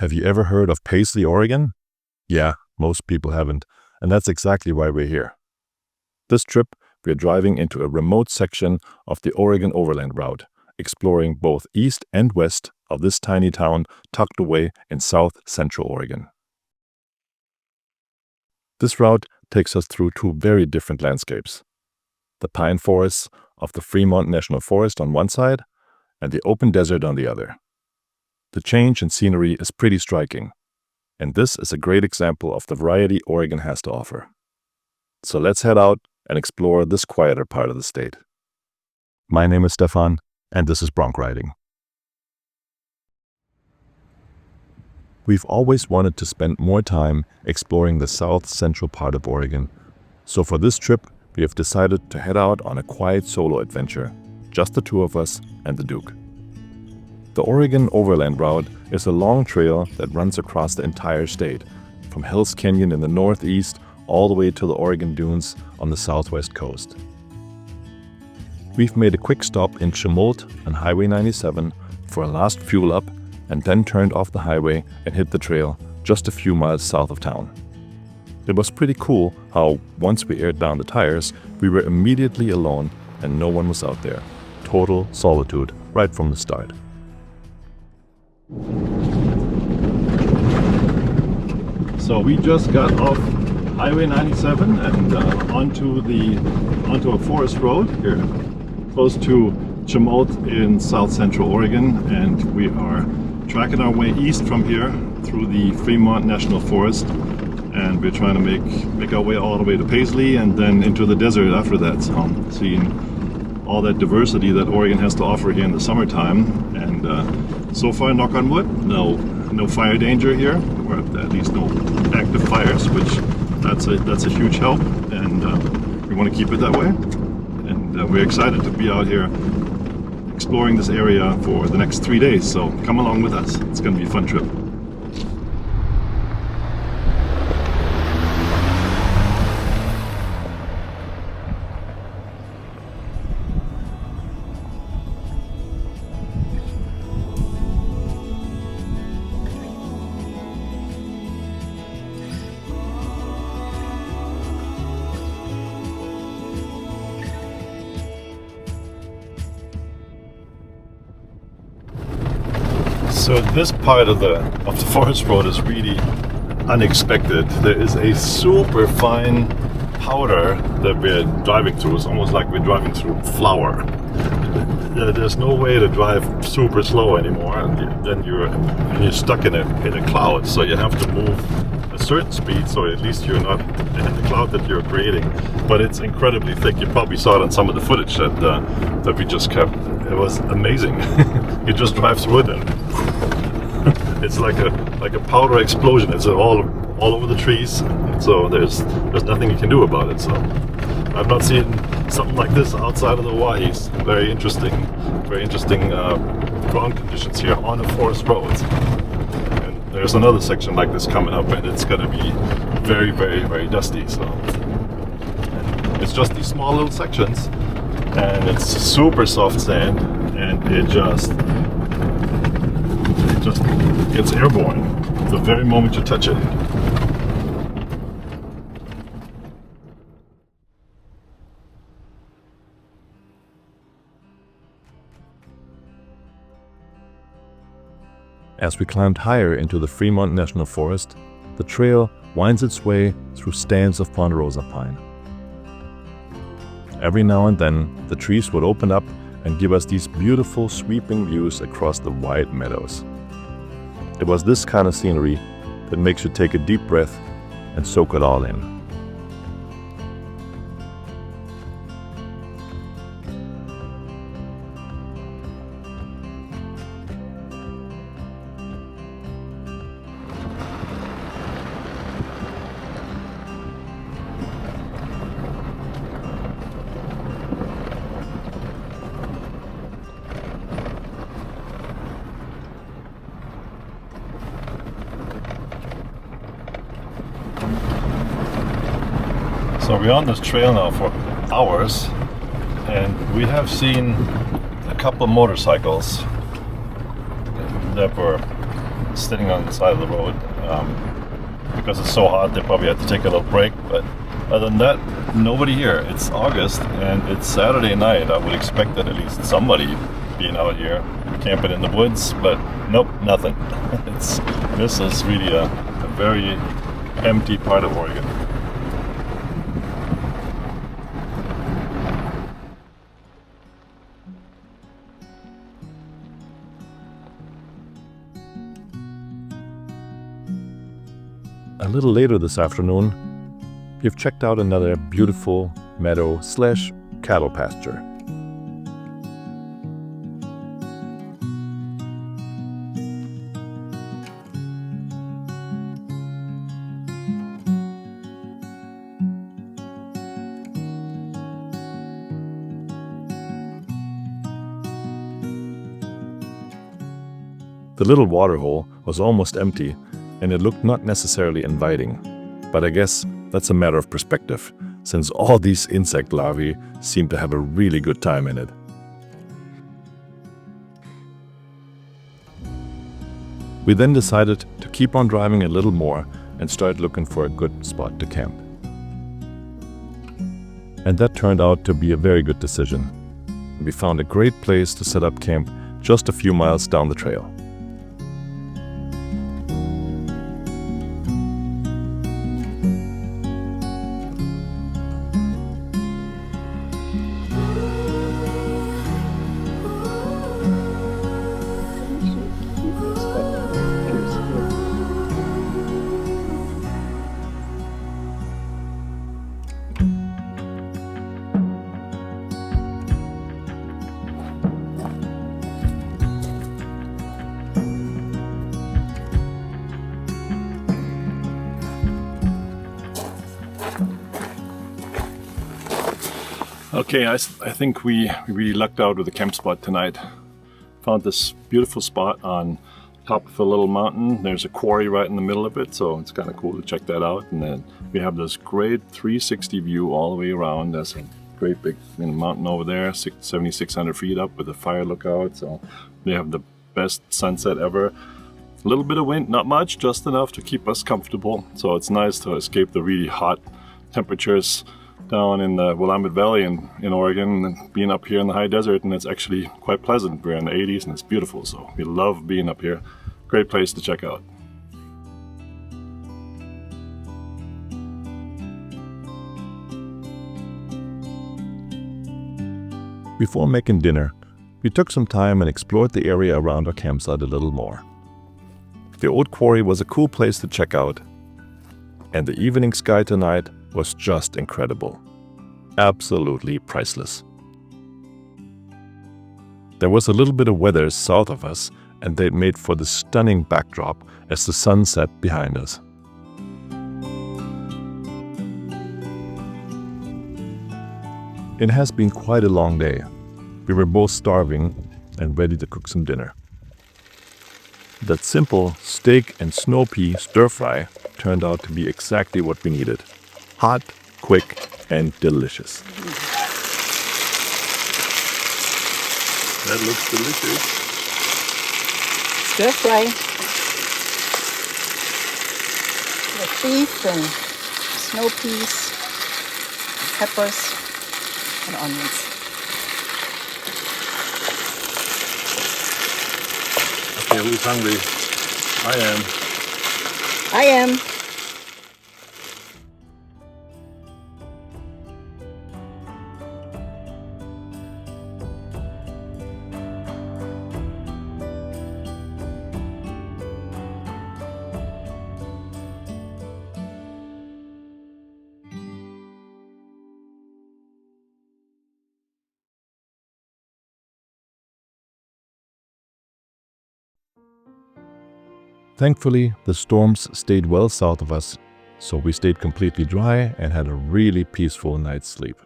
Have you ever heard of Paisley, Oregon? Yeah, most people haven't, and that's exactly why we're here. This trip, we're driving into a remote section of the Oregon Overland Route, exploring both east and west of this tiny town tucked away in south-central Oregon. This route takes us through two very different landscapes: the pine forests of the Fremont National Forest on one side and the open desert on the other. The change in scenery is pretty striking, and this is a great example of the variety Oregon has to offer. So let's head out and explore this quieter part of the state. My name is Stefan, and this is Bronc Riding. We've always wanted to spend more time exploring the south-central part of Oregon, so for this trip, we have decided to head out on a quiet solo adventure, just the two of us and the Duke. The Oregon Overland Route is a long trail that runs across the entire state, from Hell's Canyon in the northeast all the way to the Oregon Dunes on the southwest coast. We've made a quick stop in Chemult on Highway 97 for a last fuel up and then turned off the highway and hit the trail just a few miles south of town. It was pretty cool how, once we aired down the tires, we were immediately alone and no one was out there. Total solitude right from the start. So we just got off Highway 97 and onto a forest road here, close to Chemult in south-central Oregon, and we are tracking our way east from here through the Fremont National Forest, and we're trying to make our way all the way to Paisley and then into the desert after that. So seeing all that diversity that Oregon has to offer here in the summertime, and so far, knock on wood, no fire danger here, or at least no active fires, which that's a huge help, and we want to keep it that way. And we're excited to be out here exploring this area for the next 3 days, so come along with us. It's going to be a fun trip. So this part of the forest road is really unexpected. There is a super fine powder that we're driving through. It's almost like we're driving through flour. There's no way to drive super slow anymore, and then you're stuck in a cloud. So you have to move a certain speed, so at least you're not in the cloud that you're creating. But it's incredibly thick. You probably saw it on some of the footage that we just kept. It was amazing. You just drive through it and it's like a powder explosion. It's all over the trees, so there's nothing you can do about it. So I've not seen something like this outside of the Hawaii's. Very interesting ground conditions here on the forest roads. And there's another section like this coming up, and it's going to be very, very, very dusty. So and it's just these small little sections, and it's super soft sand, and it just gets airborne the very moment you touch it. As we climbed higher into the Fremont National Forest, the trail winds its way through stands of ponderosa pine. Every now and then, the trees would open up and give us these beautiful sweeping views across the wide meadows. It was this kind of scenery that makes you take a deep breath and soak it all in. So we're on this trail now for hours, and we have seen a couple of motorcycles that were sitting on the side of the road. Because it's so hot, they probably had to take a little break. But other than that, nobody here. It's August and it's Saturday night. I would expect that at least somebody being out here camping in the woods, but nope, nothing. This is really a very empty part of Oregon. A little later this afternoon, we've checked out another beautiful meadow/cattle pasture. The little water hole was almost empty, and it looked not necessarily inviting. But I guess that's a matter of perspective, since all these insect larvae seem to have a really good time in it. We then decided to keep on driving a little more and start looking for a good spot to camp. And that turned out to be a very good decision. We found a great place to set up camp just a few miles down the trail. Okay, I think we really lucked out with the camp spot tonight. Found this beautiful spot on top of a little mountain. There's a quarry right in the middle of it, so it's kind of cool to check that out. And then we have this great 360 view all the way around. There's a great big mountain over there, 7,600 feet up with a fire lookout. So we have the best sunset ever. A little bit of wind, not much, just enough to keep us comfortable. So it's nice to escape the really hot temperatures down in the Willamette Valley in Oregon, and being up here in the high desert, and it's actually quite pleasant. We're in the 80s and it's beautiful, so we love being up here. Great place to check out. Before making dinner, we took some time and explored the area around our campsite a little more. The old quarry was a cool place to check out, and the evening sky tonight was just incredible. Absolutely priceless. There was a little bit of weather south of us, and they made for the stunning backdrop as the sun set behind us. It has been quite a long day. We were both starving and ready to cook some dinner. That simple steak and snow pea stir fry turned out to be exactly what we needed. Hot, quick, and delicious. That looks delicious. Stir fry with beef and snow peas, peppers, and onions. Okay, who's hungry? I am. Thankfully, the storms stayed well south of us, so we stayed completely dry and had a really peaceful night's sleep.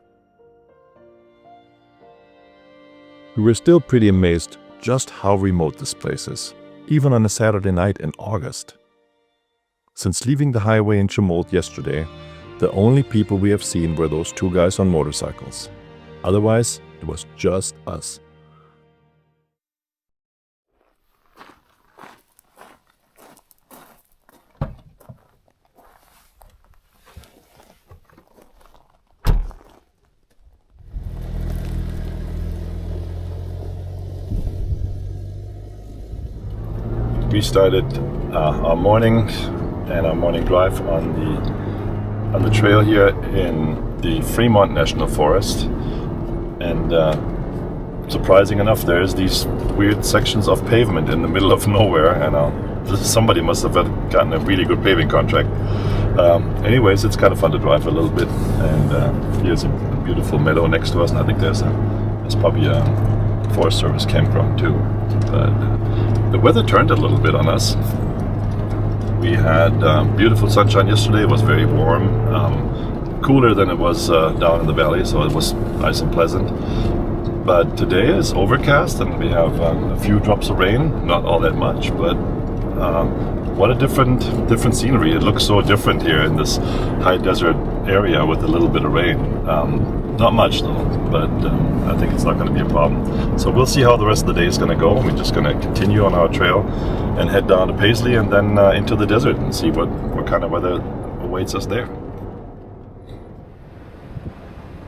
We were still pretty amazed just how remote this place is, even on a Saturday night in August. Since leaving the highway in Chemult yesterday, the only people we have seen were those two guys on motorcycles. Otherwise, it was just us. we started our morning and our morning drive on the trail here in the Fremont National Forest, and surprising enough, there's these weird sections of pavement in the middle of nowhere, and somebody must have gotten a really good paving contract. Anyways, it's kind of fun to drive a little bit, and here's a beautiful meadow next to us, and I think there's probably a Forest Service campground too. But the weather turned a little bit on us. We had beautiful sunshine yesterday. It was very warm, cooler than it was down in the valley, so it was nice and pleasant. But today is overcast, and we have a few drops of rain, not all that much, but what a different scenery. It looks so different here in this high desert area with a little bit of rain. Not much though, but I think it's not going to be a problem. So we'll see how the rest of the day is going to go. We're just going to continue on our trail and head down to Paisley and then into the desert and see what kind of weather awaits us there.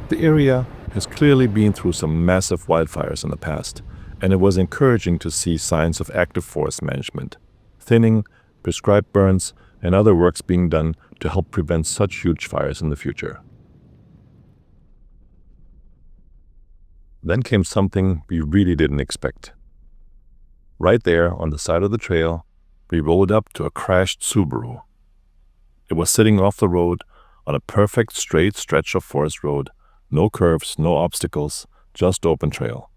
The area has clearly been through some massive wildfires in the past, and it was encouraging to see signs of active forest management, thinning, prescribed burns, and other works being done to help prevent such huge fires in the future. Then came something we really didn't expect. Right there on the side of the trail, we rolled up to a crashed Subaru. It was sitting off the road on a perfect straight stretch of forest road. No curves, no obstacles, just open trail.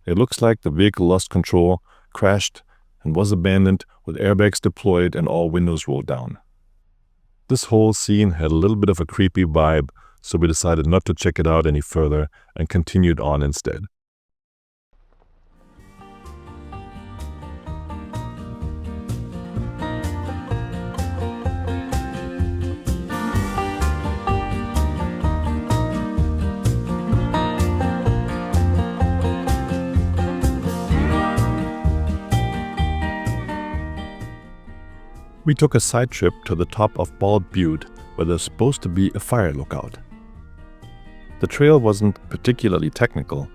It looks like the vehicle lost control, crashed, and was abandoned with airbags deployed and all windows rolled down. This whole scene had a little bit of a creepy vibe, so we decided not to check it out any further and continued on instead. We took a side trip to the top of Butte, where there's supposed to be a fire lookout. The trail wasn't particularly technical,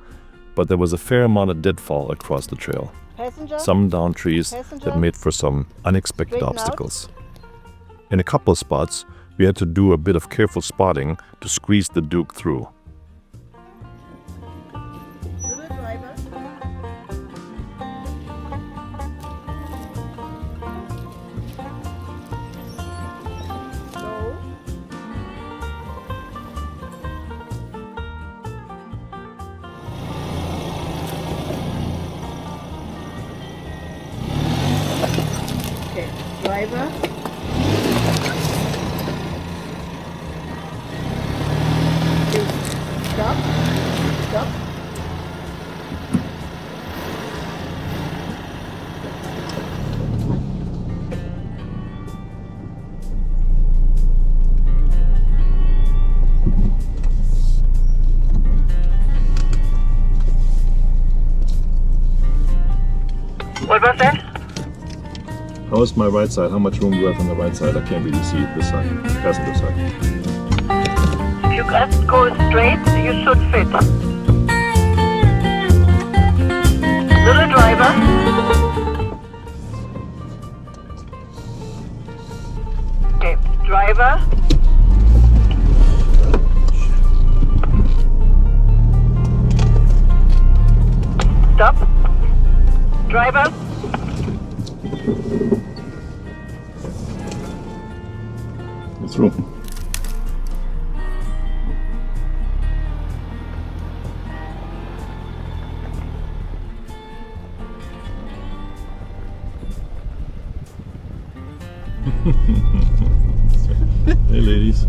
but there was a fair amount of deadfall across the trail. Passenger? Some down trees Passenger? that made for some unexpected Straighten obstacles. In a couple of spots, we had to do a bit of careful spotting to squeeze the Duke through. Little driver. No. Okay, driver. Stop. Stop. What was that? How's my right side? How much room do I have on the right side? I can't really see it this side, passenger side. If you just go straight, you should fit. Little driver. Okay, driver. Stop. Driver. It's through. Hey ladies.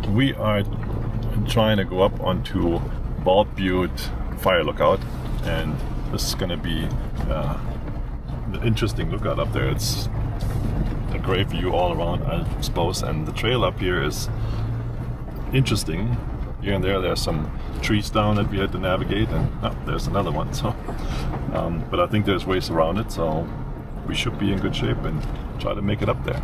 We are trying to go up onto Butte fire lookout, and this is going to be the interesting lookout up there. It's a great view all around, I suppose, and the trail up here is interesting. Here and there's some trees down that we had to navigate, and there's another one. So, but I think there's ways around it, so we should be in good shape and try to make it up there.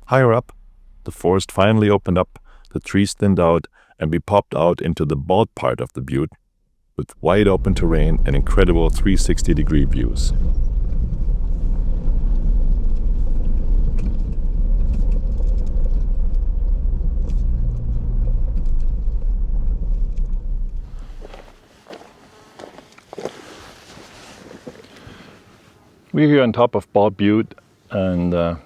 Higher up, the forest finally opened up, the trees thinned out, and we popped out into the bald part of the Butte with wide open terrain and incredible 360-degree views. We're here on top of Bald Butte and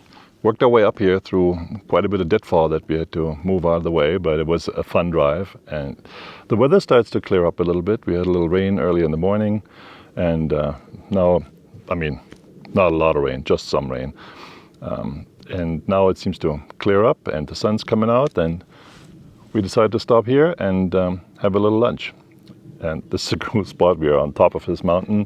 worked our way up here through quite a bit of deadfall that we had to move out of the way, but it was a fun drive. And the weather starts to clear up a little bit. We had a little rain early in the morning, and now, I mean, not a lot of rain, just some rain. And now it seems to clear up, and the sun's coming out, and we decided to stop here and have a little lunch. And this is a cool spot. We are on top of this mountain.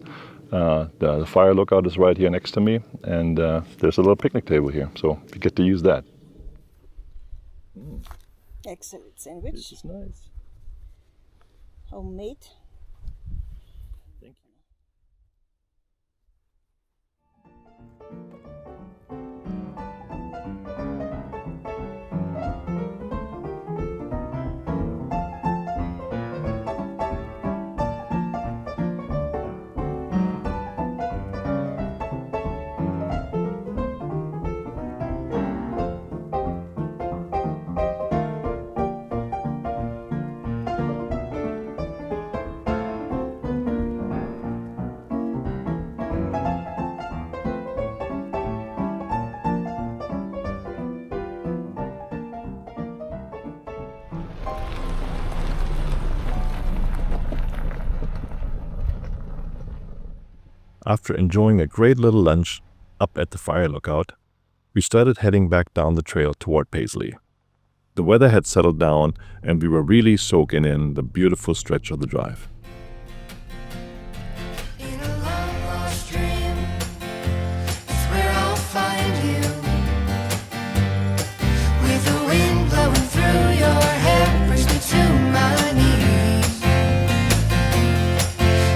The fire lookout is right here next to me, and there's a little picnic table here, so we get to use that. Excellent sandwich. This is nice. Homemade. Thank you. After enjoying a great little lunch up at the fire lookout, we started heading back down the trail toward Paisley. The weather had settled down and we were really soaking in the beautiful stretch of the drive. In a long lost dream, it's where I'll find you. With the wind blowing through your hair, brings me to my knees.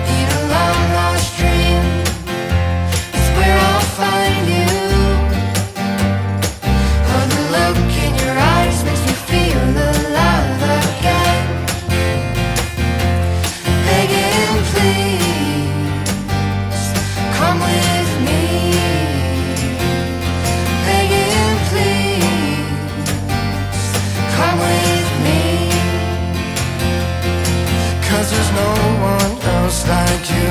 In a long lost dream, it's where I'll find you. Oh, the look in your eyes makes me feel alive again. Begging, please, come with me. Begging, please, come with me. 'Cause there's no one else like you.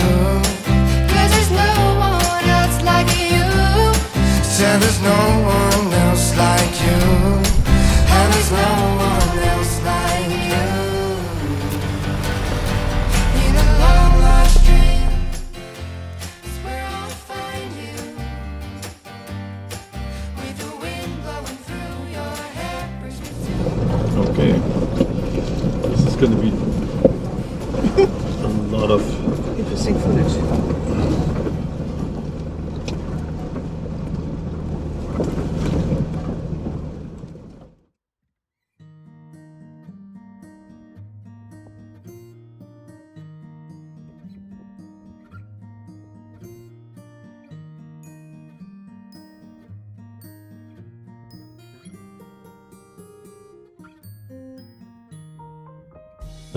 'Cause there's no one else like you. Said there's no one else like you. And there's no one else like you. In a long lost dream, it's where I'll find you. With the wind blowing through your hair, brings me to. Okay, this is going to be a lot of Interesting footage.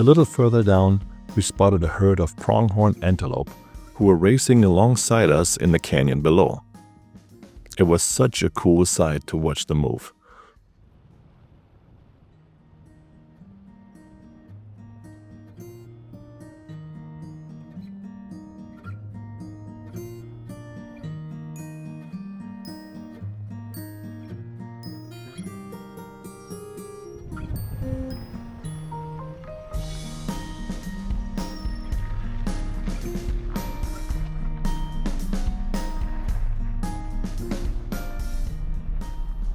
A little further down, we spotted a herd of pronghorn antelope who were racing alongside us in the canyon below. It was such a cool sight to watch them move.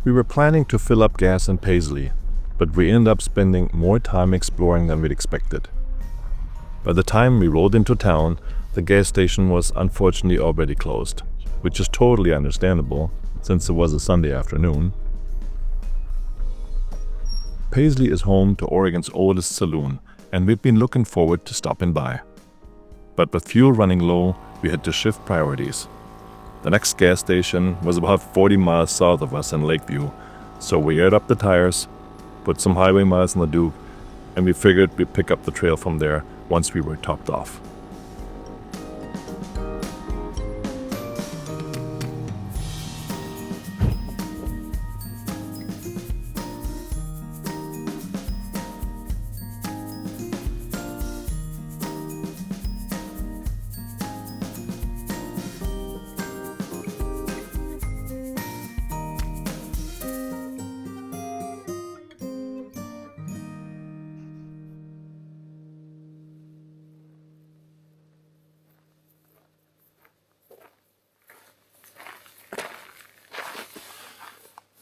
We were planning to fill up gas in Paisley, but we ended up spending more time exploring than we'd expected. By the time we rolled into town, the gas station was unfortunately already closed, which is totally understandable since it was a Sunday afternoon. Paisley is home to Oregon's oldest saloon, and we'd been looking forward to stopping by. But with fuel running low, we had to shift priorities. The next gas station was about 40 miles south of us in Lakeview, so we aired up the tires, put some highway miles on the Duke, and we figured we'd pick up the trail from there once we were topped off.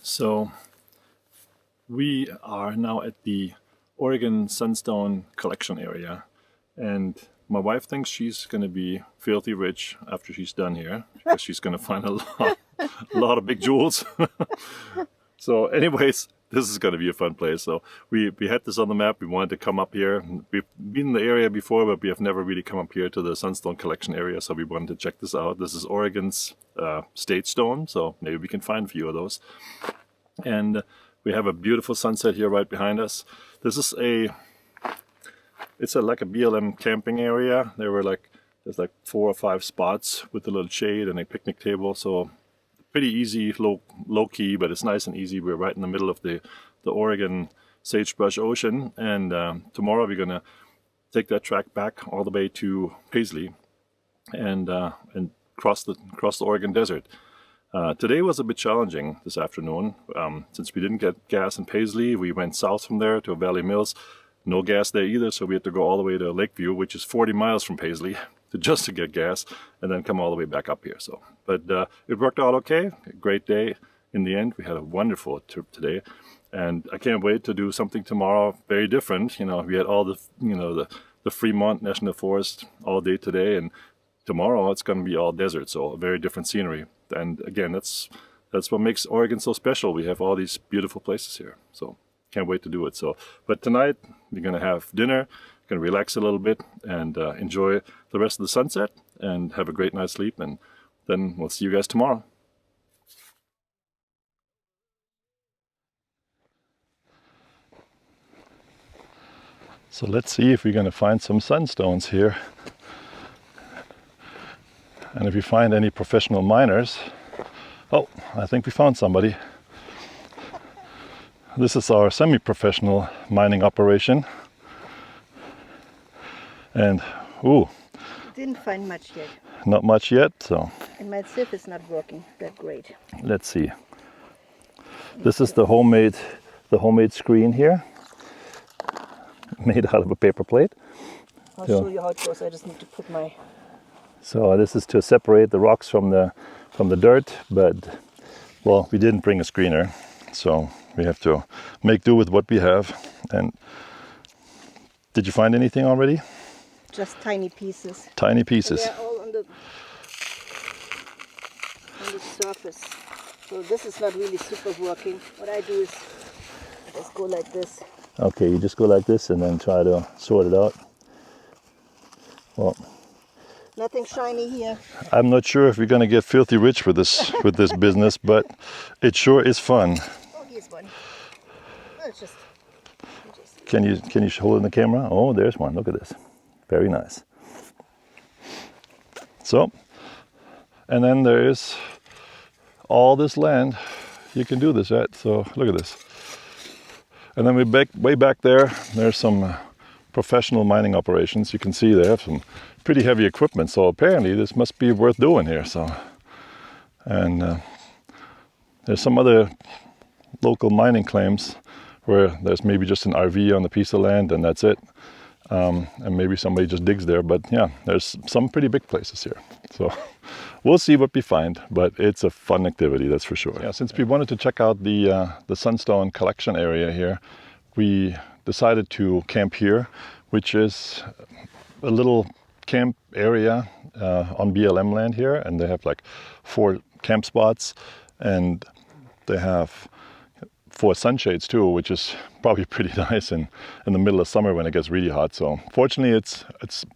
So we are now at the Oregon Sunstone Collection Area, and my wife thinks she's going to be filthy rich after she's done here, because she's going to find a lot of big jewels. So anyways, this is going to be a fun place. So we had this on the map. We wanted to come up here. We've been in the area before, but we have never really come up here to the Sunstone Collection Area, so we wanted to check this out. This is Oregon's state stone, so maybe we can find a few of those. And we have a beautiful sunset here right behind us. This is like a BLM camping area. There's like 4 or 5 spots with a little shade and a picnic table. So pretty easy, low key, but it's nice and easy. We're right in the middle of the Oregon sagebrush ocean, and tomorrow we're gonna take that track back all the way to Paisley and cross the Oregon desert. Today was a bit challenging this afternoon. Since we didn't get gas in Paisley, we went south from there to Valley Mills. No gas there either, so we had to go all the way to Lakeview, which is 40 miles from Paisley, to get gas, and then come all the way back up here. So, but it worked out okay. A great day in the end. We had a wonderful trip today, and I can't wait to do something tomorrow very different. We had all the Fremont National Forest all day today, and tomorrow it's going to be all desert, so a very different scenery. And again, that's what makes Oregon so special. We have all these beautiful places here, so can't wait to do it. So, but tonight we're going to have dinner, going to relax a little bit, and enjoy the rest of the sunset, and have a great night's sleep. And then we'll see you guys tomorrow. So let's see if we're going to find some sunstones here. And if you find any professional miners, oh, I think we found somebody. This is our semi-professional mining operation. And, ooh. Didn't find much yet. Not much yet, so. And my sieve is not working that great. Let's see. This is the homemade screen here, made out of a paper plate. I'll show you how it goes. I just need to put my... So this is to separate the rocks from the dirt, but well, we didn't bring a screener, so we have to make do with what we have. And did you find anything already? Just tiny pieces. Tiny pieces. They're all on the surface. So this is not really super working. What I do is just go like this. Okay, you just go like this and then try to sort it out. Well, nothing shiny here. I'm not sure if we're gonna get filthy rich with this business, but it sure is fun. Oh, here's one. Oh, it's just... Can you hold it in the camera? Oh, there's one. Look at this. Very nice. So, and then there is all this land you can do this at. So look at this. And then way back there, there's some professional mining operations. You can see they have some pretty heavy equipment, so apparently this must be worth doing here. So, and there's some other local mining claims where there's maybe just an RV on the piece of land and that's it. and maybe somebody just digs there. But yeah, there's some pretty big places here. So we'll see what we find, but it's a fun activity, that's for sure. Yeah, since we wanted to check out the Sunstone Collection Area here, we decided to camp here, which is a little camp area on BLM land here, and they have like 4 camp spots, and they have 4 sunshades too, which is probably pretty nice in the middle of summer when it gets really hot. So fortunately it's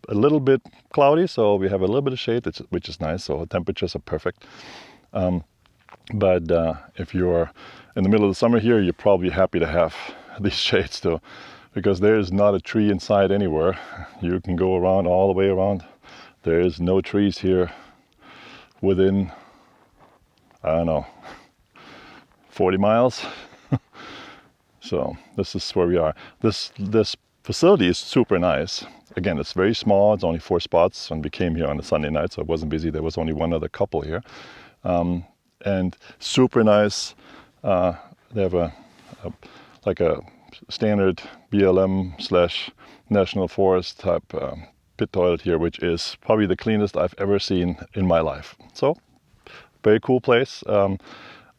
a little bit cloudy, so we have a little bit of shade, which is nice, so temperatures are perfect. But if you're in the middle of the summer here, you're probably happy to have these shades too, because there is not a tree in sight anywhere. You can go around all the way around. There is no trees here within, I don't know, 40 miles. So this is where we are. This facility is super nice. Again, it's very small. It's only 4 spots, and we came here on a Sunday night, so it wasn't busy. There was only one other couple here, and super nice. They have a standard BLM / National Forest type pit toilet here, which is probably the cleanest I've ever seen in my life. So very cool place.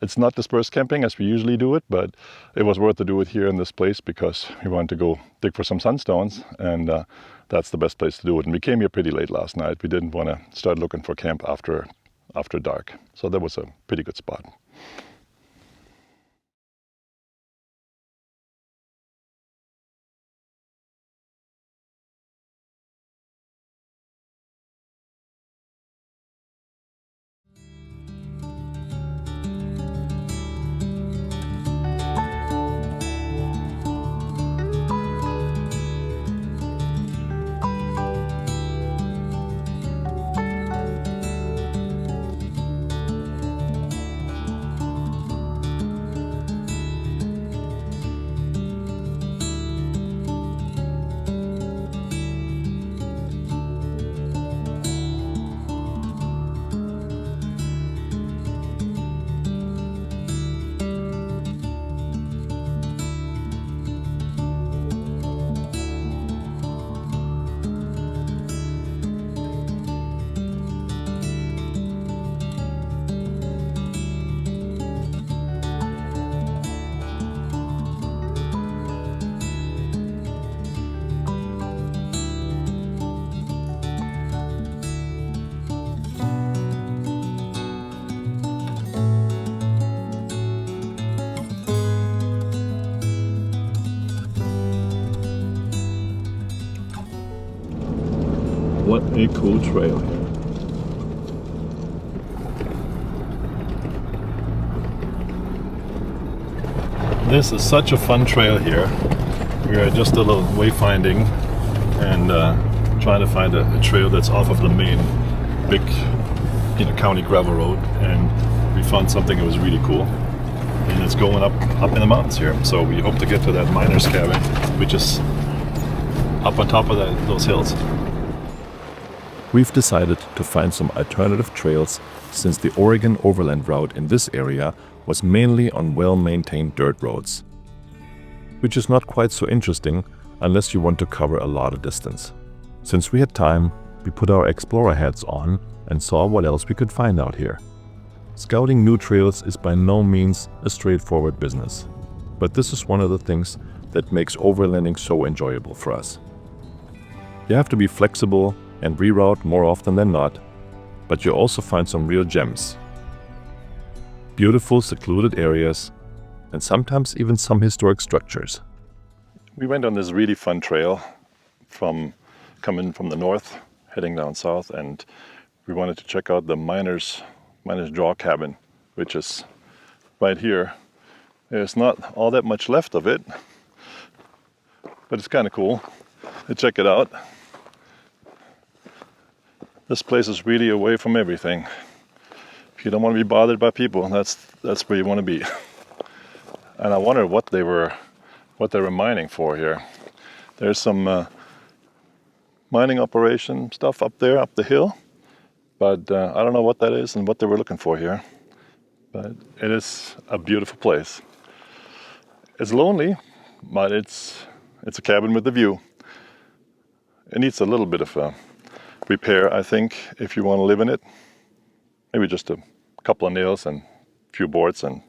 It's not dispersed camping as we usually do it, but it was worth to do it here in this place because we wanted to go dig for some sunstones, and that's the best place to do it. And we came here pretty late last night. We didn't want to start looking for camp after dark, so that was a pretty good spot. What a cool trail here. This is such a fun trail here. We are just a little wayfinding and trying to find a trail that's off of the main big county gravel road, and we found something that was really cool, and it's going up in the mountains here. So we hope to get to that miner's cabin, which is up on top of those hills. We've decided to find some alternative trails since the Oregon Overland Route in this area was mainly on well-maintained dirt roads, which is not quite so interesting unless you want to cover a lot of distance. Since we had time, we put our explorer hats on and saw what else we could find out here. Scouting new trails is by no means a straightforward business, but this is one of the things that makes overlanding so enjoyable for us. You have to be flexible and reroute more often than not, but you also find some real gems. Beautiful secluded areas, and sometimes even some historic structures. We went on this really fun trail coming from the north, heading down south, and we wanted to check out the miner's draw cabin, which is right here. There's not all that much left of it, but it's kind of cool. Let's check it out. This place is really away from everything. If you don't want to be bothered by people, that's where you want to be. And I wonder what they were mining for here. There's some mining operation stuff up there, up the hill, but I don't know what that is and what they were looking for here. But it is a beautiful place. It's lonely, but it's a cabin with a view. It needs a little bit of repair, I think, if you want to live in it. Maybe just a couple of nails and a few boards and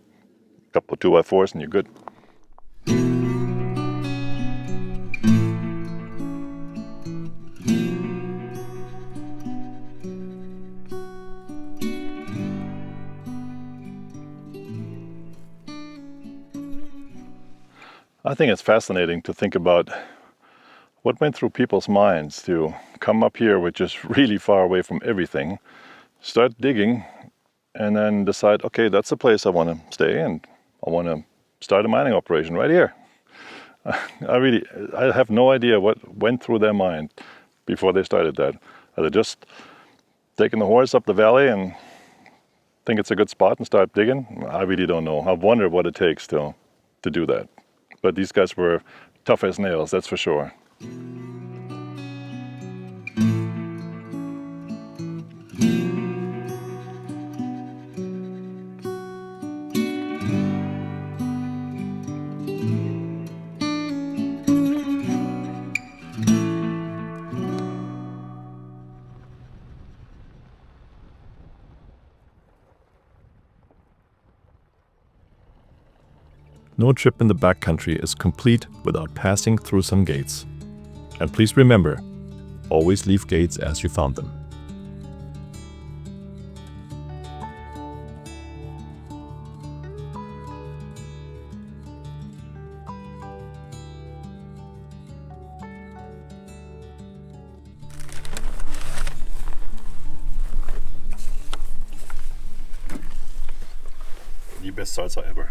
a couple of 2x4s and you're good. I think it's fascinating to think about what went through people's minds to come up here, which is really far away from everything, start digging, and then decide, okay, that's the place I want to stay and I want to start a mining operation right here. I have no idea what went through their mind before they started that. Are they just taking the horse up the valley and think it's a good spot and start digging? I really don't know. I wonder what it takes to do that. But these guys were tough as nails, that's for sure. No trip in the backcountry is complete without passing through some gates. And please remember, always leave gates as you found them. The best salsa ever.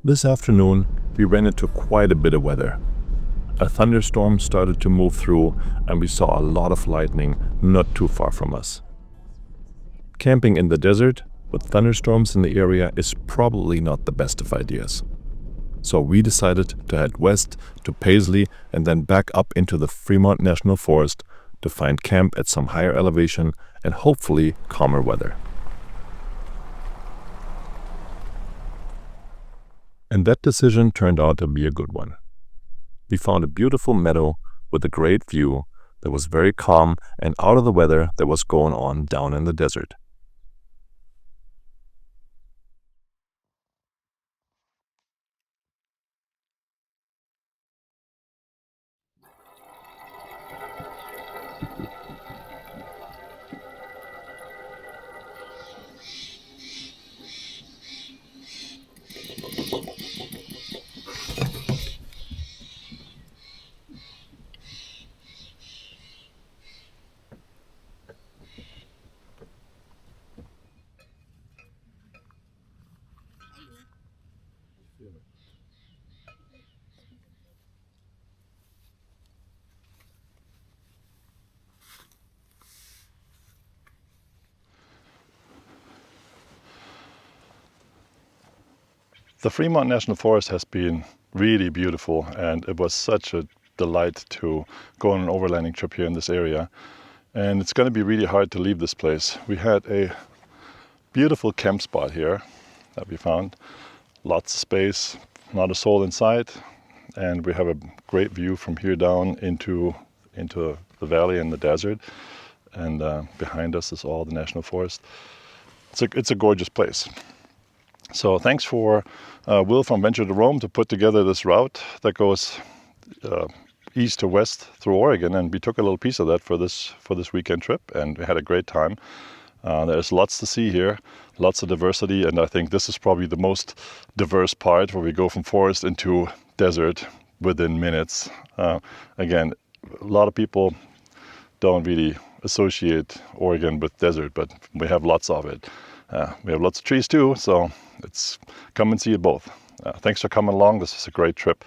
This afternoon, we ran into quite a bit of weather. A thunderstorm started to move through and we saw a lot of lightning not too far from us. Camping in the desert with thunderstorms in the area is probably not the best of ideas. So we decided to head west to Paisley and then back up into the Fremont National Forest to find camp at some higher elevation and hopefully calmer weather. And that decision turned out to be a good one. We found a beautiful meadow with a great view that was very calm and out of the weather that was going on down in the desert. The Fremont National Forest has been really beautiful, and it was such a delight to go on an overlanding trip here in this area. And it's going to be really hard to leave this place. We had a beautiful camp spot here that we found. Lots of space, not a soul inside, and we have a great view from here down into the valley and the desert. And behind us is all the national forest. It's a gorgeous place. So thanks for Will from Venture to Roam to put together this route that goes east to west through Oregon, and we took a little piece of that for this weekend trip, and we had a great time. There's lots to see here, lots of diversity, and I think this is probably the most diverse part, where we go from forest into desert within minutes. Again, a lot of people don't really associate Oregon with desert, but we have lots of it. We have lots of trees too, so it's come and see it both. Thanks for coming along. This is a great trip.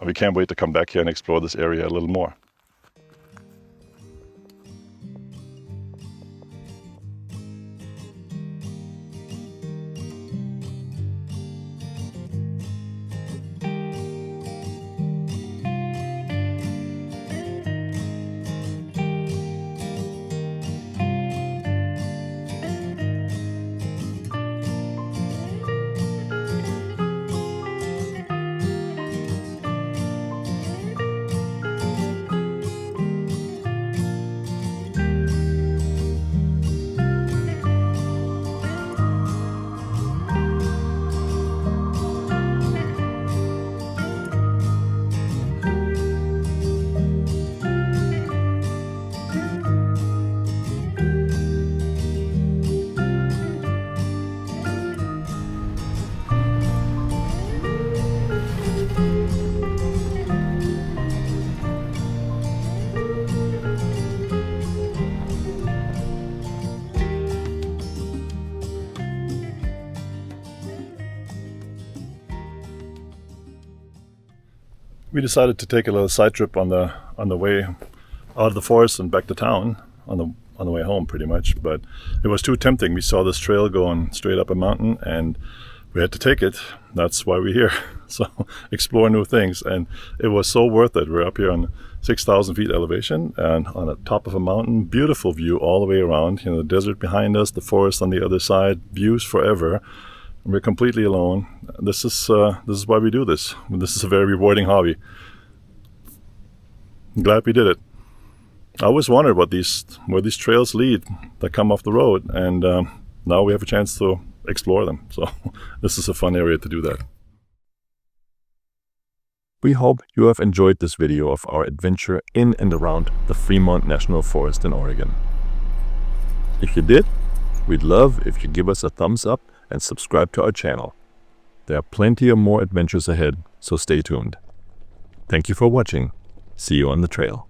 We can't wait to come back here and explore this area a little more. We decided to take a little side trip on the way out of the forest and back to town on the way home, pretty much. But it was too tempting. We saw this trail going straight up a mountain, and we had to take it. That's why we're here. So explore new things, and it was so worth it. We're up here on 6,000 feet elevation and on the top of a mountain. Beautiful view all the way around. You know, the desert behind us, the forest on the other side, views forever. We're completely alone. This is why we do this. This is a very rewarding hobby. I'm glad we did it. I always wondered where these trails lead that come off the road, and now we have a chance to explore them. So this is a fun area to do that. We hope you have enjoyed this video of our adventure in and around the Fremont National Forest in Oregon. If you did, we'd love if you give us a thumbs up and subscribe to our channel. There are plenty of more adventures ahead, so stay tuned. Thank you for watching. See you on the trail.